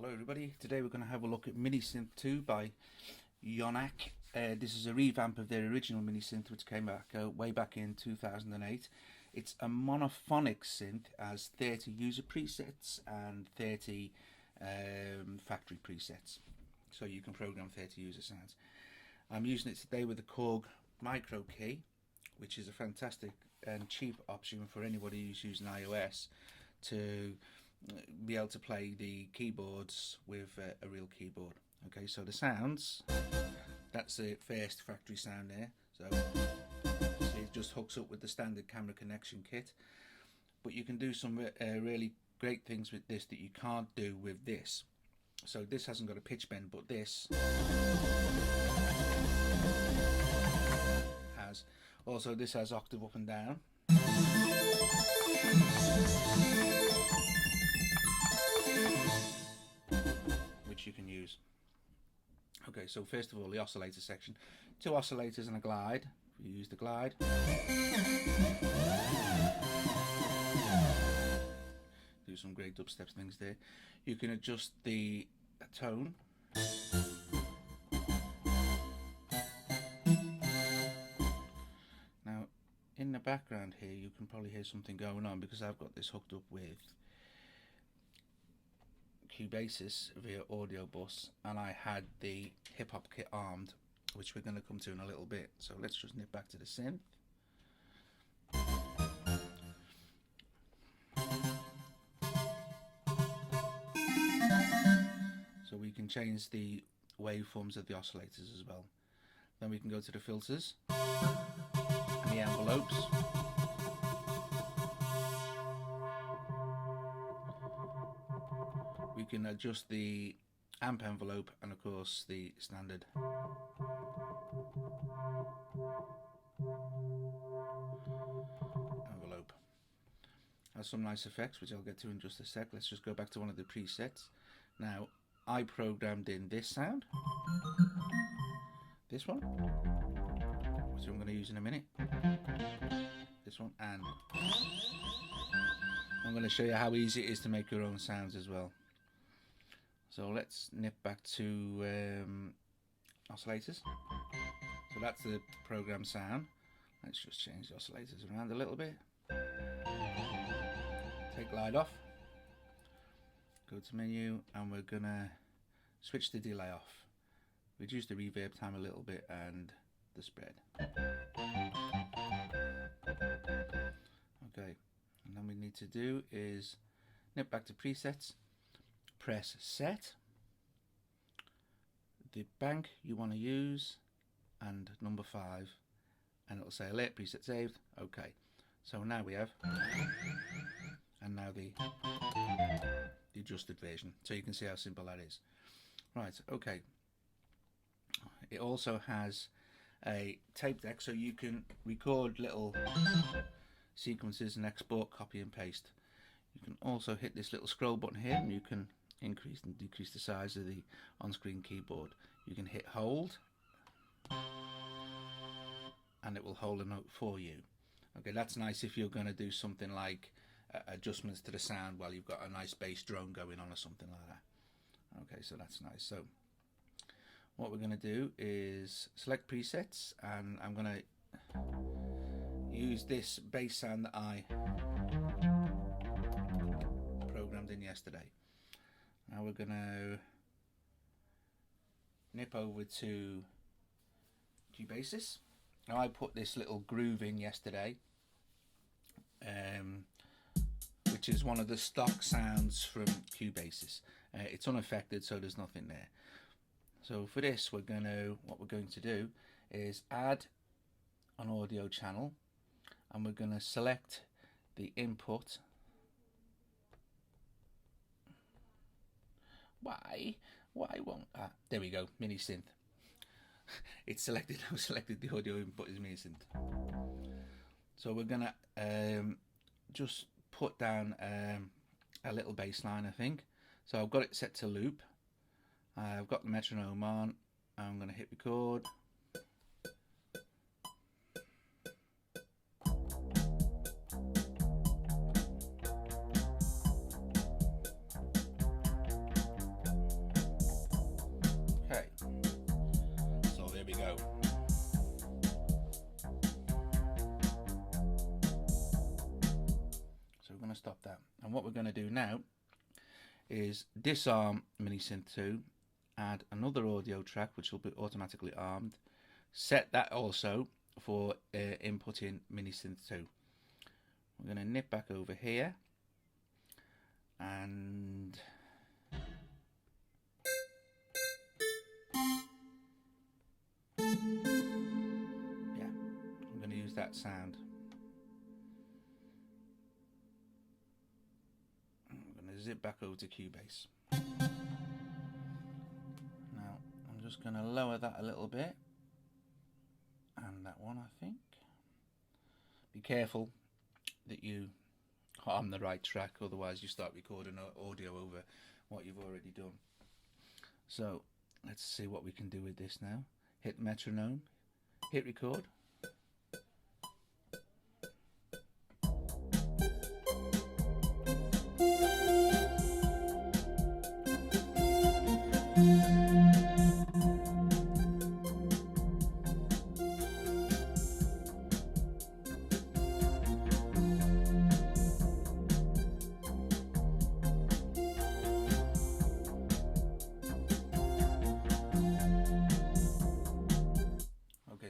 Hello everybody, today we're going to have a look at MiniSynth 2 by Yonac. This is a revamp of their original MiniSynth which came back way back in 2008. It's a monophonic synth, has 30 user presets and 30 factory presets, so you can program 30 user sounds. I'm using it today with the Korg micro key, which is a fantastic and cheap option for anybody who's using iOS to be able to play the keyboards with a real keyboard. Okay, so the sounds, that's the first factory sound there. So it just hooks up with the standard camera connection kit, but you can do some really great things with this that you can't do with this. So this hasn't got a pitch bend, but this has. Also, this has octave up and down. Which you can use. Okay, so first of all, the oscillator section. 2 oscillators and a glide. We use the glide. Do some great dubstep things there. You can adjust the tone. Now, in the background here, you can probably hear something going on because I've got this hooked up with Cubasis via Audiobus, and I had the hip hop kit armed, which we're going to come to in a little bit. So let's just nip back to the synth. So we can change the waveforms of the oscillators as well. Then we can go to the filters and the envelopes. We can adjust the amp envelope and of course the standard envelope. Has some nice effects which I'll get to in just a sec. Let's just go back to one of the presets. Now I programmed in this sound, this one, which I'm going to use in a minute, this one, and I'm going to show you how easy it is to make your own sounds as well. So let's nip back to oscillators. So that's the program sound. Let's just change the oscillators around a little bit. Take glide off. Go to menu, and we're gonna switch the delay off. Reduce the reverb time a little bit and the spread. Okay, and then we need to do is nip back to presets. Press set, the bank you want to use, and number 5, and it'll say alert preset saved. Okay, so now we have, and now the adjusted version, so you can see how simple that is. Right, okay. It also has a tape deck, so you can record little sequences and export, copy and paste. You can also hit this little scroll button here, and you can increase and decrease the size of the on-screen keyboard. You can hit hold and it will hold a note for you. Okay, that's nice if you're going to do something like adjustments to the sound while you've got a nice bass drone going on or something like that. Okay, so that's nice. So what we're going to do is select presets, and I'm going to use this bass sound that I programmed in yesterday. Now we're going to nip over to Cubasis. Now I put this little groove in yesterday, which is one of the stock sounds from Cubasis. It's unaffected, so there's nothing there. So for this, what we're going to do is add an audio channel, and we're going to select the input. Why won't there we go, MiniSynth. It's selected. I've selected the audio input as MiniSynth. So we're gonna just put down a little bass line, I think. So I've got it set to loop. I've got the metronome on. I'm gonna hit record. stop that. And what we're going to do now is disarm MiniSynth 2, add another audio track which will be automatically armed, set that also for inputting MiniSynth 2. We're going to nip back over here and yeah, I'm going to use that sound. I'm going to zip back over to Cubase. Now I'm just going to lower that a little bit, and that one, I think. Be careful that you on the right track, otherwise you start recording audio over what you've already done. So let's see what we can do with this now. Hit metronome, hit record.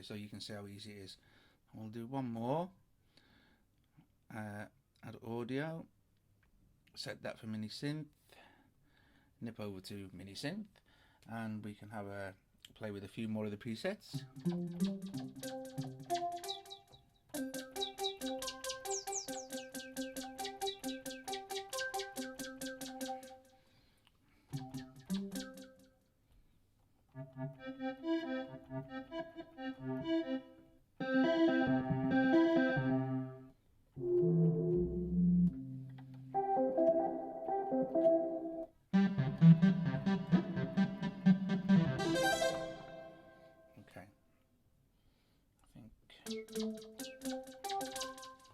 So you can see how easy it is. We'll do one more. Add audio, set that for MiniSynth, nip over to MiniSynth, and we can have a play with a few more of the presets.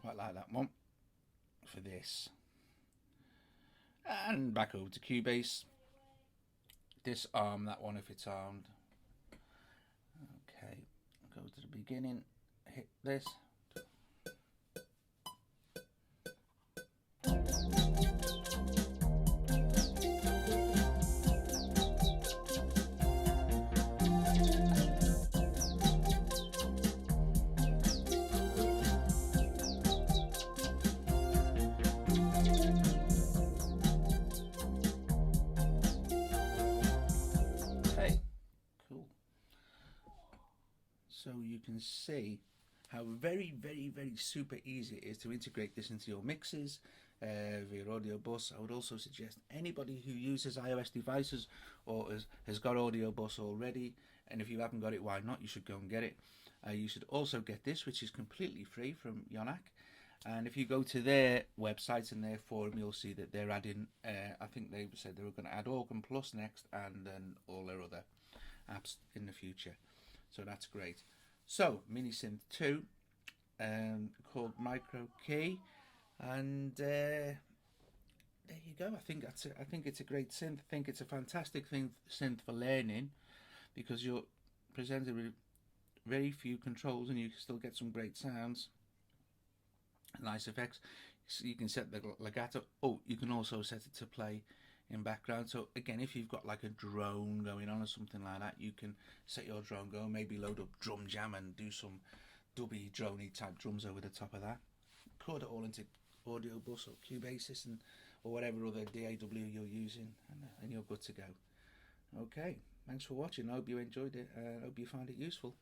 Quite like that one for this. And back over to Cubase. Disarm that one if it's armed. Okay, go to the beginning, hit this. So you can see how very super easy it is to integrate this into your mixes via Audiobus. I would also suggest anybody who uses iOS devices or has got Audiobus already, and if you haven't got it, why not? You should go and get it. You should also get this, which is completely free, from Yonac. And if you go to their website and their forum, you'll see that they're adding, I think they said they were going to add Organ Plus next, and then all their other apps in the future. So that's great. So MiniSynth 2, called Micro Key, and there you go. I think it's a great synth. I think it's a fantastic synth for learning, because you're presented with very few controls and you can still get some great sounds, nice effects. So you can set the legato. Oh, you can also set it to play in background. So again, if you've got like a drone going on or something like that, you can set your drone going, maybe load up Drum Jam and do some dubby droney type drums over the top of that. Record it all into Audiobus or Cubasis or whatever other DAW you're using, and you're good to go. Okay, thanks for watching. I hope you enjoyed it. I hope you found it useful.